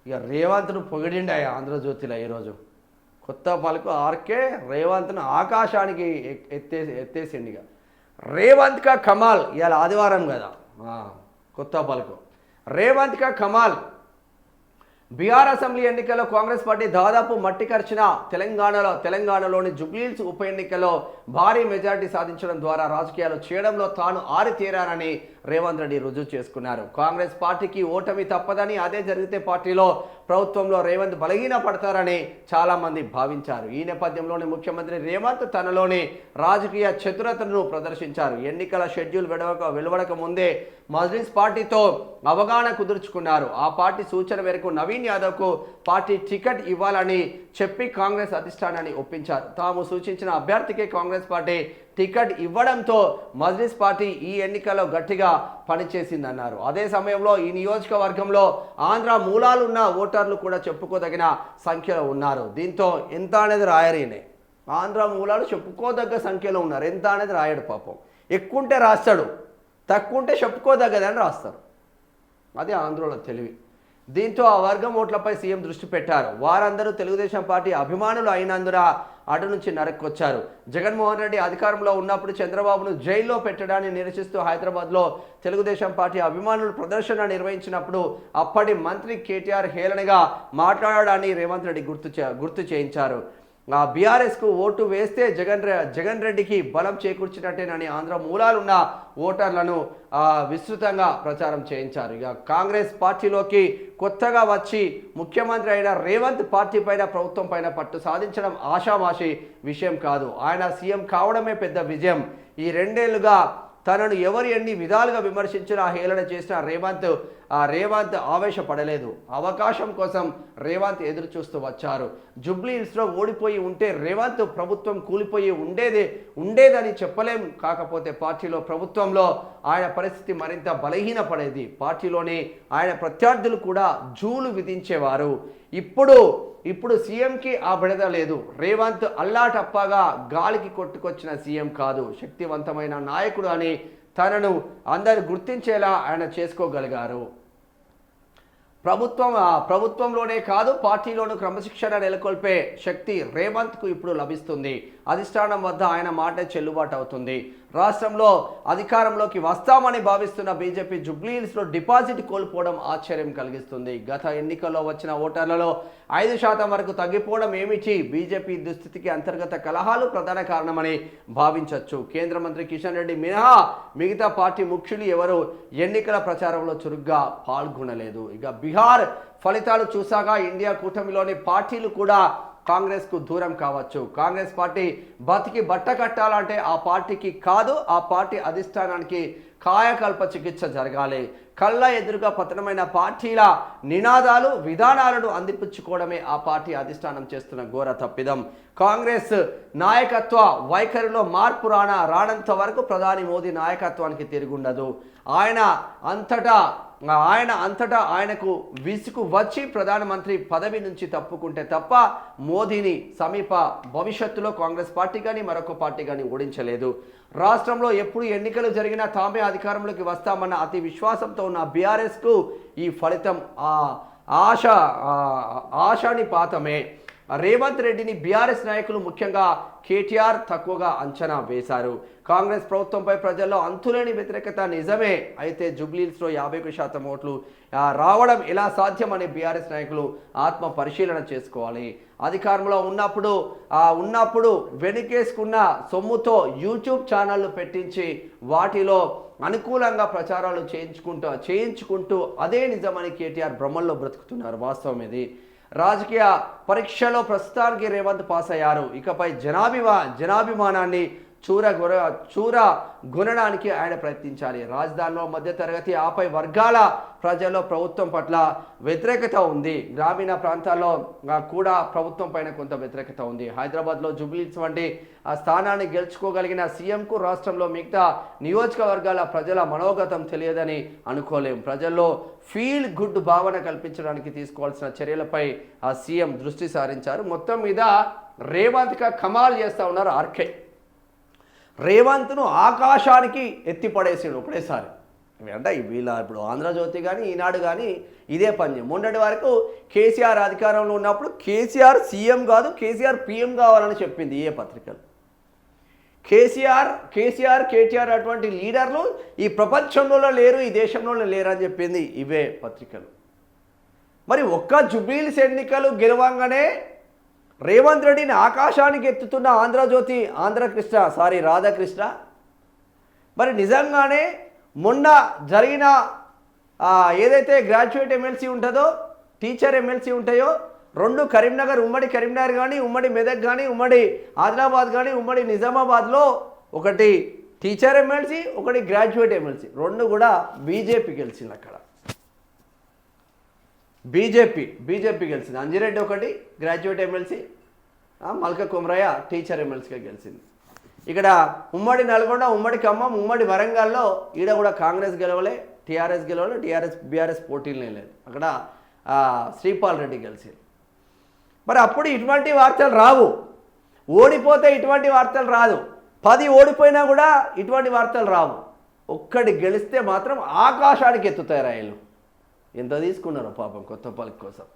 ఇక రేవంత్ను పొగిడిండి ఆంధ్రజ్యోతిలో ఈరోజు. కొత్త పలుకు ఆర్కే రేవంత్ను ఆకాశానికి ఎత్తేసిండి. ఇక రేవంత్ కా కమాల్, ఇవాళ ఆదివారం కదా. కొత్త పలుకు రేవంత్ కా కమాల్. బీహార్ అసెంబ్లీ ఎన్నికల్లో కాంగ్రెస్ పార్టీ దాదాపు మట్టి కరిచిన తెలంగాణలోని జుబ్లీహిల్స్ ఉప ఎన్నికల్లో భారీ మెజార్టీ సాధించడం ద్వారా రాజకీయాలు చేయడంలో తాను ఆరితేరానని రేవంత్ రెడ్డి రుజువు చేసుకున్నారు. కాంగ్రెస్ పార్టీకి ఓటమి తప్పదని, అదే జరిగితే పార్టీలో ప్రభుత్వంలో రేవంత్ బలహీన పడతారని చాలా మంది భావించారు. ఈ నేపథ్యంలోని ముఖ్యమంత్రి రేవంత్ తనలోని రాజకీయ చతురతను ప్రదర్శించారు. ఎన్నికల షెడ్యూల్ వెలువడక ముందే మజ్లిస్ పార్టీతో అవగాహన కుదుర్చుకున్నారు. ఆ పార్టీ సూచన మేరకు నవీన్ యాదవ్కు పార్టీ టికెట్ ఇవ్వాలని చెప్పి కాంగ్రెస్ అధిష్టానాన్ని ఒప్పించారు. తాము సూచించిన అభ్యర్థికే కాంగ్రెస్ పార్టీ టికెట్ ఇవ్వడంతో మజ్లిస్ పార్టీ ఈ ఎన్నికల్లో గట్టిగా పనిచేసిందన్నారు. అదే సమయంలో ఈ నియోజకవర్గంలో ఆంధ్ర మూలాలున్న ఓటర్లు కూడా చెప్పుకోదగిన సంఖ్యలో ఉన్నారు. దీంతో ఎంత అనేది రాయరీనే, ఆంధ్ర మూలాలు చెప్పుకోదగ్గ సంఖ్యలో ఉన్నారు. ఎంత అనేది రాయడు పాపం. ఎక్కువంటే రాస్తాడు, తక్కువ ఉంటే చెప్పుకోదగ్గదని రాస్తారు. అది ఆంధ్రలో తెలివి. దీంతో ఆ వర్గం ఓట్లపై సీఎం దృష్టి పెట్టారు. వారందరూ తెలుగుదేశం పార్టీ అభిమానులు అయినందున అటు నుంచి నరక్కొచ్చారు. జగన్మోహన్ రెడ్డి అధికారంలో ఉన్నప్పుడు చంద్రబాబును జైల్లో పెట్టడాన్ని నిరసిస్తూ హైదరాబాద్లో తెలుగుదేశం పార్టీ అభిమానులు ప్రదర్శన నిర్వహించినప్పుడు అప్పటి మంత్రి కేటీఆర్ హేళనగా మాట్లాడడాన్ని రేవంత్ రెడ్డి గుర్తు చేయించారు. బీఆర్ఎస్కు ఓటు వేస్తే జగన్ రెడ్డికి బలం చేకూర్చినట్టేనని ఆంధ్ర మూలాలున్న ఓటర్లను విస్తృతంగా ప్రచారం చేయించారు. ఇక కాంగ్రెస్ పార్టీలోకి కొత్తగా వచ్చి ముఖ్యమంత్రి అయిన రేవంత్ పార్టీ పైన, ప్రభుత్వం పైన పట్టు సాధించడం ఆషామాషి విషయం కాదు. ఆయన సీఎం కావడమే పెద్ద విజయం. ఈ 2 ఏళ్లుగా తనను ఎవరు ఎన్ని విధాలుగా విమర్శించినా, హేళన చేసిన రేవంత్ ఆవేశపడలేదు. అవకాశం కోసం రేవంత్ ఎదురు చూస్తూ వచ్చారు. జుబ్లీహిల్స్లో ఓడిపోయి ఉంటే రేవంత్ ప్రభుత్వం కూలిపోయి ఉండేదని చెప్పలేం. కాకపోతే పార్టీలో, ప్రభుత్వంలో ఆయన పరిస్థితి మరింత బలహీనపడేది. పార్టీలోని ఆయన ప్రత్యర్థులు కూడా జూలు విధించేవారు. ఇప్పుడు సీఎంకి ఆ బిడద లేదు. రేవంత్ అల్లాటప్పగా గాలికి కొట్టుకొచ్చిన సీఎం కాదు, శక్తివంతమైన నాయకుడు అని తనను అందరు గుర్తించేలా ఆయన చేసుకోగలిగారు. ప్రభుత్వంలోనే కాదు, పార్టీలోనూ క్రమశిక్షణ నెలకొల్పే శక్తి రేవంత్కు ఇప్పుడు లభిస్తుంది. అధిష్టానం వద్ద ఆయన మాట చెల్లుబాటు అవుతుంది. రాష్ట్రంలో అధికారంలోకి వస్తామని భావిస్తున్న బీజేపీ జుబ్లీహిల్స్లో డిపాజిట్ కోల్పోవడం ఆశ్చర్యం కలిగిస్తుంది. గత ఎన్నికల్లో వచ్చిన ఓటర్లలో 5% వరకు తగ్గిపోవడం ఏమిటి? బీజేపీ దుస్థితికి అంతర్గత కలహాలు ప్రధాన కారణమని భావించవచ్చు. కేంద్ర మంత్రి కిషన్ రెడ్డి మినహా మిగతా పార్టీ ముఖ్యులు ఎవరు ఎన్నికల ప్రచారంలో చురుగ్గా పాల్గొనలేదు. ఇక బీహార్ ఫలితాలు చూసాక ఇండియా కూటమిలోని పార్టీలు కూడా కాంగ్రెస్కు దూరం కావచ్చు. కాంగ్రెస్ పార్టీ బతికి బట్ట కట్టాలంటే ఆ పార్టీకి కాదు, ఆ పార్టీ అధిష్టానానికి కాయకల్ప చికిత్స జరగాలి. కళ్ళ ఎదురుగా పతనమైన పార్టీల నినాదాలు, విధానాలను అందిపుచ్చుకోవడమే ఆ పార్టీ అధిష్టానం చేస్తున్న ఘోర తప్పిదం. కాంగ్రెస్ నాయకత్వ వైఖరిలో మార్పు రానంత వరకు ప్రధాని మోదీ నాయకత్వానికి తిరుగుండదు. ఆయన అంతటా ఆయనకు విసుగు వచ్చి ప్రధానమంత్రి పదవి నుంచి తప్పుకుంటే తప్ప మోదీని సమీప భవిష్యత్తులో కాంగ్రెస్ పార్టీ కానీ మరొక పార్టీ కానీ ఓడించలేదు. రాష్ట్రంలో ఎప్పుడు ఎన్నికలు జరిగినా తామే అధికారంలోకి వస్తామన్న అతి విశ్వాసంతో ఉన్న బీఆర్ఎస్కు ఈ ఫలితం ఆశానిపాతమే. రేవంత్ రెడ్డిని బీఆర్ఎస్ నాయకులు, ముఖ్యంగా కేటీఆర్ తక్కువగా అంచనా వేశారు. కాంగ్రెస్ ప్రభుత్వంపై ప్రజల్లో అంతులేని వ్యతిరేకత నిజమే. అయితే జుబ్లీహిల్స్లో 51% ఓట్లు రావడం ఎలా సాధ్యమని బీఆర్ఎస్ నాయకులు ఆత్మ పరిశీలన చేసుకోవాలి. అధికారంలో ఉన్నప్పుడు వెనుకేసుకున్న సొమ్ముతో యూట్యూబ్ ఛానళ్లు పెట్టించి వాటిలో అనుకూలంగా ప్రచారాలు చేయించుకుంటూ అదే నిజమని కేటీఆర్ భ్రమల్లో బ్రతుకుతున్నారు. వాస్తవం ఇది. రాజకీయ పరీక్షలో ప్రస్తుతానికి రేవంత్ పాస్ అయ్యారు. ఇకపై జనాభిమానాన్ని చూరగొనడానికి ఆయన ప్రయత్నించాలి. రాజధానిలో మధ్యతరగతి, ఆపై వర్గాల ప్రజల్లో ప్రభుత్వం పట్ల వ్యతిరేకత ఉంది. గ్రామీణ ప్రాంతాల్లో కూడా ప్రభుత్వం పైన కొంత వ్యతిరేకత ఉంది. హైదరాబాద్లో జుబ్లీహిల్స్ వంటి ఆ స్థానాన్ని గెలుచుకోగలిగిన సీఎంకు రాష్ట్రంలో మిగతా నియోజకవర్గాల ప్రజల మనోగతం తెలియదని అనుకోలేం. ప్రజల్లో ఫీల్ గుడ్ భావన కల్పించడానికి తీసుకోవాల్సిన చర్యలపై ఆ సీఎం దృష్టి సారించారు. మొత్తం మీద రేవంత్గా కమాల్ చేస్తూ ఉన్నారు ఆర్కే. రేవంత్ను ఆకాశానికి ఎత్తిపడేసాడు ఒకటేసారి. అంటే వీళ్ళ ఇప్పుడు ఆంధ్రజ్యోతి కానీ ఈనాడు కానీ ఇదే పని. మొన్నటి వరకు కేసీఆర్ అధికారంలో ఉన్నప్పుడు కేసీఆర్ సీఎం కాదు, కేసీఆర్ పీఎం కావాలని చెప్పింది ఏ పత్రికలు. కేటీఆర్ అటువంటి లీడర్లు ఈ ప్రపంచంలో లేరు, ఈ దేశంలో లేరు అని చెప్పింది ఇవే పత్రికలు. మరి ఒక్క జుబ్లీహిల్స్ ఎన్నికలు గెలవంగానే రేవంత్ రెడ్డిని ఆకాశానికి ఎత్తుతున్న రాధాకృష్ణ మరి నిజంగానే మొన్న జరిగిన ఏదైతే గ్రాడ్యుయేట్ ఎమ్మెల్సీ ఉంటుందో, టీచర్ ఎమ్మెల్సీ ఉంటాయో, రెండు కరీంనగర్, ఉమ్మడి కరీంనగర్ కానీ, ఉమ్మడి మెదక్ కానీ, ఉమ్మడి ఆదిలాబాద్ కానీ, ఉమ్మడి నిజామాబాద్లో ఒకటి టీచర్ ఎమ్మెల్సీ, ఒకటి గ్రాడ్యుయేట్ ఎమ్మెల్సీ, రెండు కూడా బీజేపీ గెలిచింది. అక్కడ బీజేపీ గెలిచింది. అంజిరెడ్డి ఒకటి graduate MLC, Malka Kumaraiah teacher ఎమ్మెల్సీగా గెలిచింది. ఇక్కడ ఉమ్మడి నల్గొండ, ఉమ్మడి ఖమ్మం, ఉమ్మడి వరంగల్లో ఈడ కూడా కాంగ్రెస్ గెలవలే, టీఆర్ఎస్ గెలవలే, బీఆర్ఎస్ పోటీలనే లేదు. అక్కడ శ్రీపాల్ రెడ్డి గెలిచింది. మరి అప్పుడు ఇటువంటి వార్తలు రావు, ఓడిపోతే ఇటువంటి వార్తలు రాదు, 10 ఓడిపోయినా కూడా ఇటువంటి వార్తలు రావు. ఒక్కటి గెలిస్తే మాత్రం ఆకాశానికి ఎత్తుతాయి రైలు. ఎంత తీసుకున్నారో పాపం కొత్తపల్లి కోసం.